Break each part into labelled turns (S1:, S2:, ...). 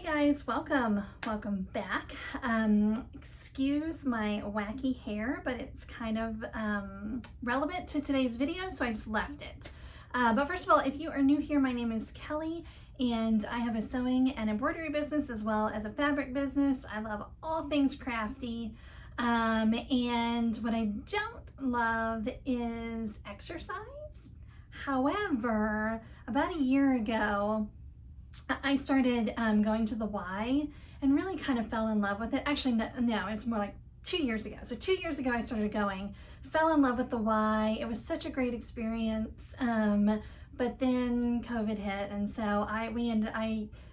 S1: Hey guys, welcome back. Excuse my wacky hair, but it's kind of relevant to today's video, so I just left it. But first of all, if you are new here, my name is Kelly, and I have a sewing and embroidery business as well as a fabric business. I love all things crafty, and what I don't love is exercise. However, about a year ago, I started going to the Y and really kind of fell in love with it. Actually, no, it was more like 2 years ago. So 2 years ago, I started going, fell in love with the Y. It was such a great experience. But then COVID hit, and so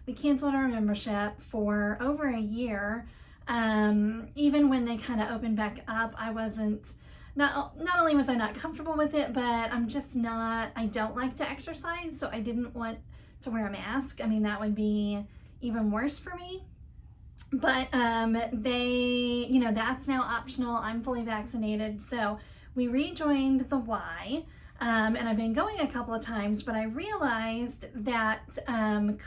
S1: we canceled our membership for over a year. Even when they kind of opened back up, I wasn't. Not only was I not comfortable with it, but I don't like to exercise, so I didn't want to wear a mask. I mean, that would be even worse for me. But that's now optional. I'm fully vaccinated. So we rejoined the Y, and I've been going a couple of times, but I realized that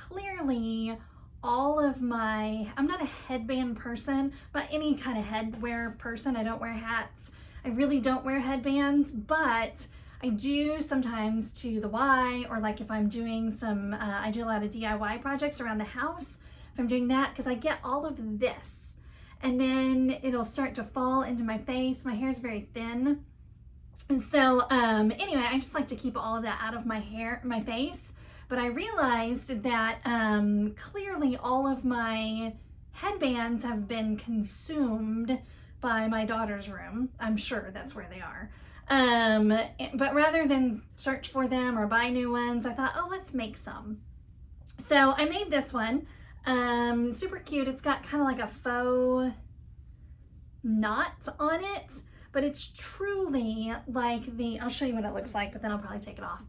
S1: clearly I'm not a headband person, not any kind of headwear person. I don't wear hats. I really don't wear headbands, but I do sometimes to the Y, or like if I'm doing I do a lot of DIY projects around the house. If I'm doing that, because I get all of this, and then it'll start to fall into my face. My hair is very thin. And so anyway, I just like to keep all of that out of my face. But I realized that clearly all of my headbands have been consumed by my daughter's room. I'm sure that's where they are. But rather than search for them or buy new ones, I thought, oh, let's make some. So I made this one, super cute. It's got kind of like a faux knot on it, but it's truly like I'll show you what it looks like, but then I'll probably take it off.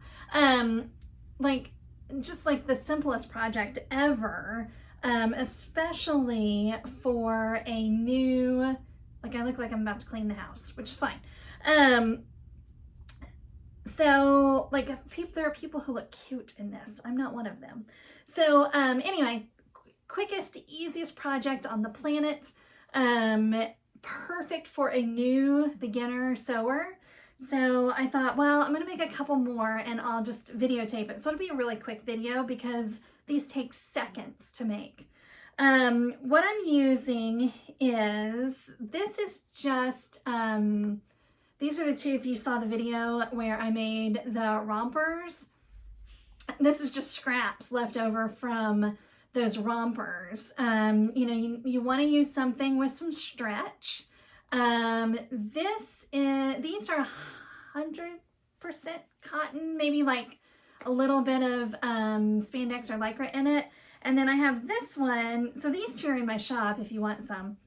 S1: Just like the simplest project ever, especially for a new, I look like I'm about to clean the house, which is fine. So there are people who look cute in this. I'm not one of them. So anyway, quickest, easiest project on the planet. Perfect for a new beginner sewer. So I thought, well, I'm gonna make a couple more and I'll just videotape it. So it'll be a really quick video because these take seconds to make. What I'm using is just these are the two, if you saw the video where I made the rompers. This is just scraps left over from those rompers. You want to use something with some stretch. These are 100% cotton, maybe like a little bit of spandex or lycra in it. And then I have this one. So these two are in my shop if you want some.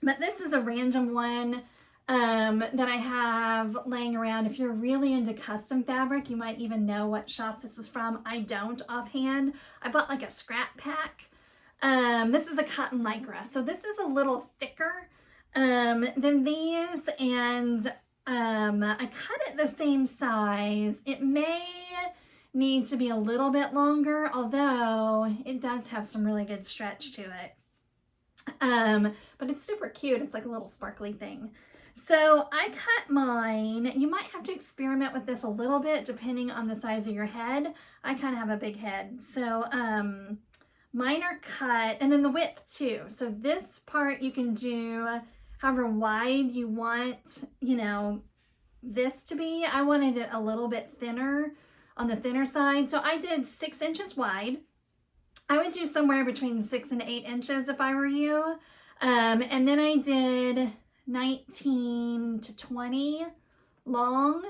S1: But this is a random one that I have laying around. If you're really into custom fabric, you might even know what shop this is from. I don't offhand. I bought like a scrap pack. This is a cotton lycra, so this is a little thicker than these, and I cut it the same size. It may need to be a little bit longer, although it does have some really good stretch to it. But it's super cute. It's like a little sparkly thing. So I cut mine. You might have to experiment with this a little bit depending on the size of your head. I kind of have a big head. So mine are cut, and then the width too. So this part you can do however wide you want, this to be. I wanted it a little bit thinner, on the thinner side. So I did 6 inches wide. I would do somewhere between 6 and 8 inches if I were you. And then I did 19 to 20 long.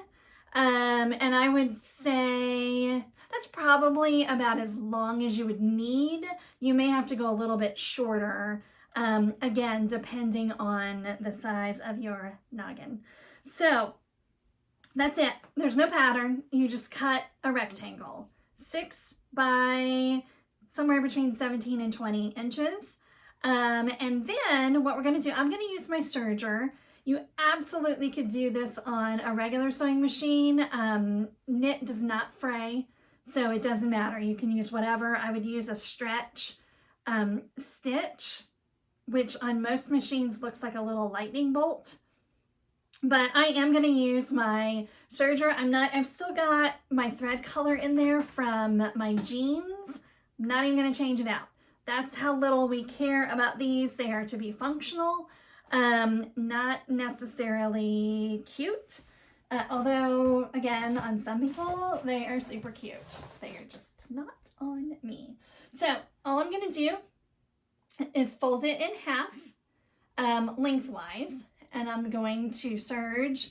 S1: And I would say that's probably about as long as you would need. You may have to go a little bit shorter, again, depending on the size of your noggin. So that's it. There's no pattern. You just cut a rectangle, 6 by somewhere between 17 and 20 inches. And then what we're going to do, I'm going to use my serger. You absolutely could do this on a regular sewing machine. Knit does not fray, so it doesn't matter. You can use whatever. I would use a stretch stitch, which on most machines looks like a little lightning bolt. But I am going to use my serger. I've still got my thread color in there from my jeans. I'm not even going to change it out. That's how little we care about these. They are to be functional, not necessarily cute. Although, again, on some people, they are super cute. They are just not on me. So all I'm going to do is fold it in half lengthwise, and I'm going to serge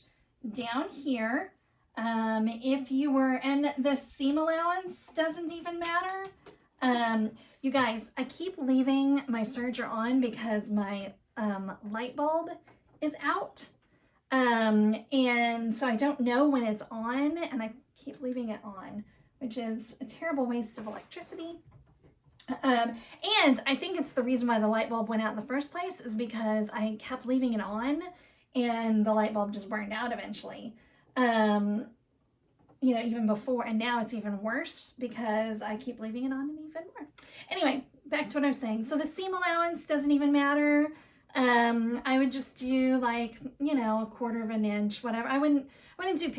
S1: down here. If you were, and the seam allowance doesn't even matter. You guys, I keep leaving my serger on because my light bulb is out. And so I don't know when it's on, and I keep leaving it on, which is a terrible waste of electricity. And I think it's the reason why the light bulb went out in the first place is because I kept leaving it on and the light bulb just burned out eventually. You know, even before, and now it's even worse because I keep leaving it on even more. Anyway, back to what I was saying. So the seam allowance doesn't even matter. I would just do like, you know, 1/4 of an inch, whatever. I wouldn't do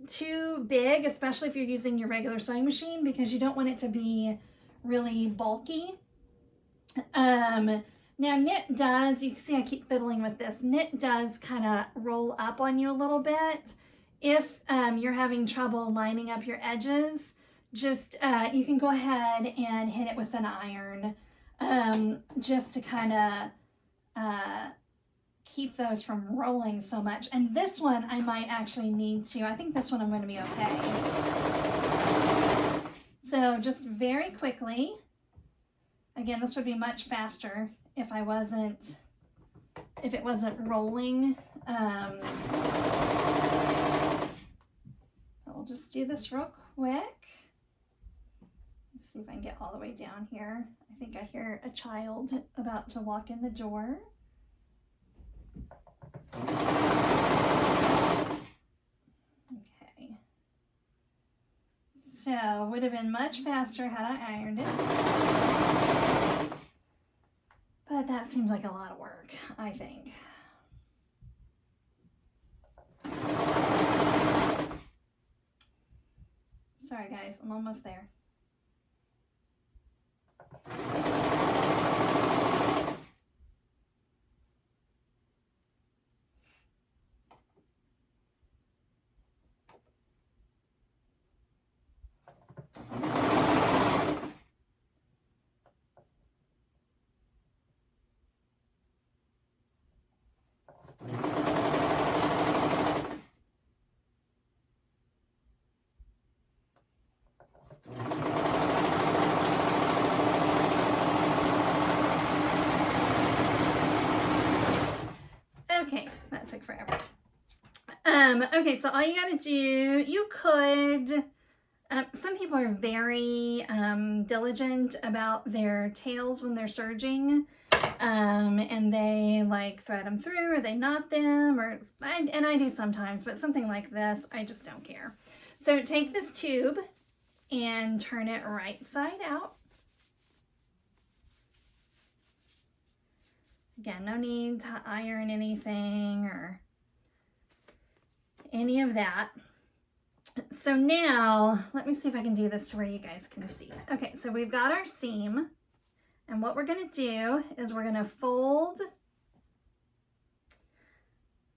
S1: too big, especially if you're using your regular sewing machine, because you don't want it to be really bulky. Now knit does, you can see I keep fiddling with this, knit does kind of roll up on you a little bit. If you're having trouble lining up your edges, just you can go ahead and hit it with an iron, just to kind of keep those from rolling so much. And this one I might actually need to, I think this one I'm going to be okay. So just very quickly, again, this would be much faster if it wasn't rolling. I'll just do this real quick. Let's see if I can get all the way down here. I think I hear a child about to walk in the door. Okay. So, would have been much faster had I ironed it. But that seems like a lot of work, I think. Sorry guys, I'm almost there. Okay, that took forever. Okay, so all you gotta do, you could, some people are very diligent about their tails when they're serging, and they like thread them through, or they knot them, and I do sometimes, but something like this, I just don't care. So take this tube and turn it right side out. Again, no need to iron anything or any of that. So now, let me see if I can do this to where you guys can see. Okay, so we've got our seam, and what we're gonna do is we're gonna fold.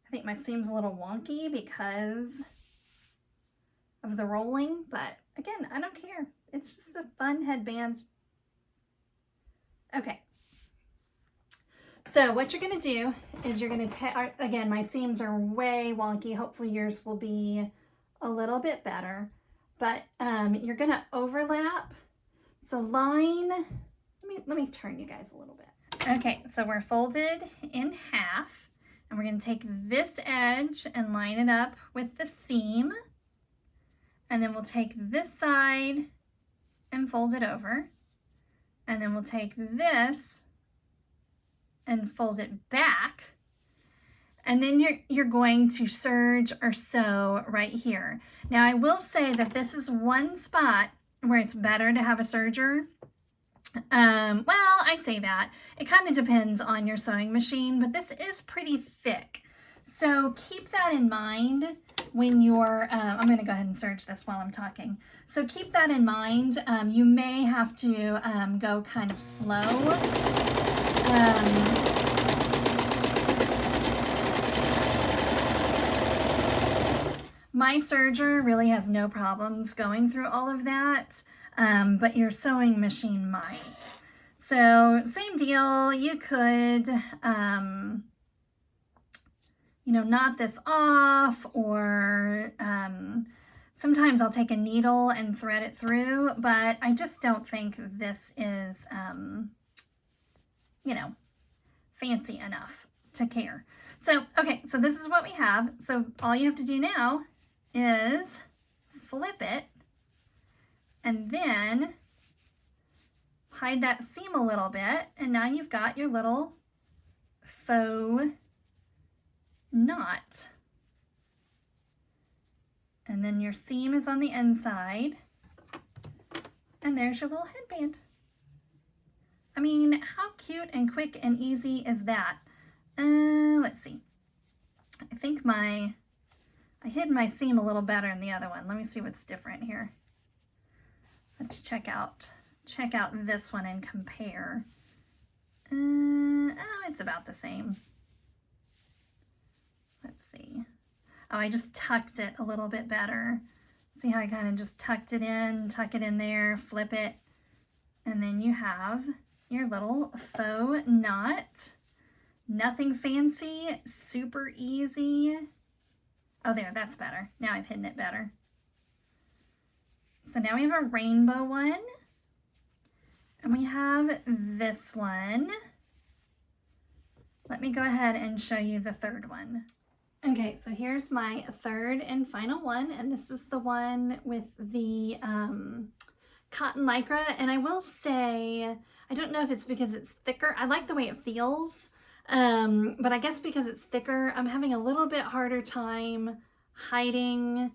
S1: I think my seam's a little wonky because of the rolling, but again, I don't care. It's just a fun headband. Okay. So what you're going to do is you're going to, again, my seams are way wonky. Hopefully yours will be a little bit better, but you're going to overlap. So line, let me turn you guys a little bit. Okay, so we're folded in half, and we're going to take this edge and line it up with the seam. And then we'll take this side and fold it over. And then we'll take this and fold it back, and then you're going to serge or sew right here. Now I will say that this is one spot where it's better to have a serger, Well, I say that. It kind of depends on your sewing machine, but this is pretty thick. So keep that in mind when you're, I'm going to go ahead and serge this while I'm talking. So keep that in mind. You may have to go kind of slow. My serger really has no problems going through all of that, but your sewing machine might. So same deal, you could, knot this off, or sometimes I'll take a needle and thread it through, but I just don't think this is, fancy enough to care. So, okay, so this is what we have. So all you have to do now is flip it and then hide that seam a little bit, and now you've got your little faux knot. And then your seam is on the inside, and there's your little headband. I mean, how cute and quick and easy is that? Let's see. I think I hid my seam a little better in the other one. Let me see what's different here. Let's check out this one and compare. Oh, it's about the same. Let's see. Oh, I just tucked it a little bit better. See how I kind of just tucked it in, tuck it in there, flip it, and then you have your little faux knot. Nothing fancy, super easy. Oh, there, that's better. Now I've hidden it better. So now we have a rainbow one, and we have this one. Let me go ahead and show you the third one. Okay, so here's my third and final one, and this is the one with the cotton lycra. And I will say, I don't know if it's because it's thicker. I like the way it feels, but I guess because it's thicker, I'm having a little bit harder time hiding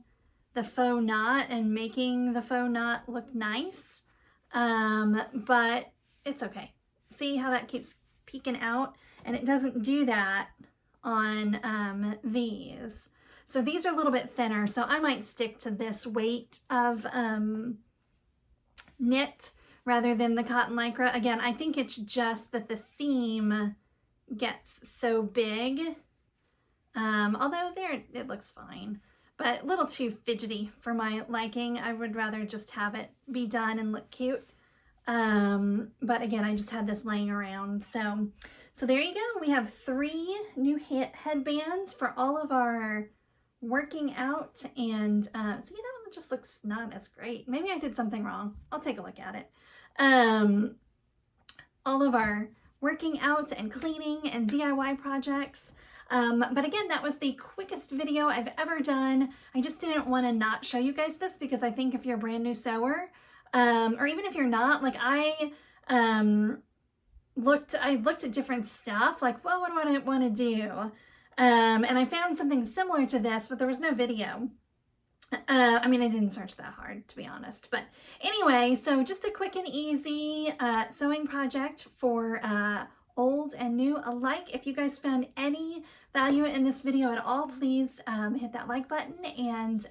S1: the faux knot and making the faux knot look nice, but it's okay. See how that keeps peeking out? And it doesn't do that on these. So these are a little bit thinner, so I might stick to this weight of knit rather than the cotton lycra. Again, I think it's just that the seam gets so big, although there it looks fine, but a little too fidgety for my liking. I would rather just have it be done and look cute. But again, I just had this laying around. So there you go. We have 3 new headbands for all of our working out. And see, that one just looks not as great. Maybe I did something wrong. I'll take a look at it. All of our working out and cleaning and DIY projects. But again, that was the quickest video I've ever done. I just didn't want to not show you guys this, because I think if you're a brand new sewer, or even if you're not, like I looked at different stuff, like, well, what do I want to do? And I found something similar to this, but there was no video. I mean, I didn't search that hard, to be honest. But anyway, so just a quick and easy sewing project for old and new alike. If you guys found any value in this video at all, please hit that like button and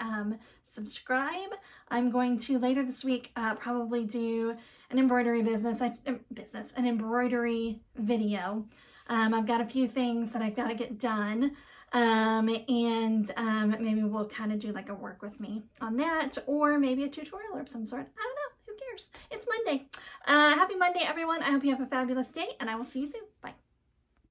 S1: subscribe. I'm going to later this week probably do an embroidery an embroidery video. I've got a few things that I've got to get done, and maybe we'll kind of do like a work with me on that, or maybe a tutorial of some sort. I don't know. Who cares? It's Monday. Happy Monday, everyone. I hope you have a fabulous day, and I will see you soon. Bye.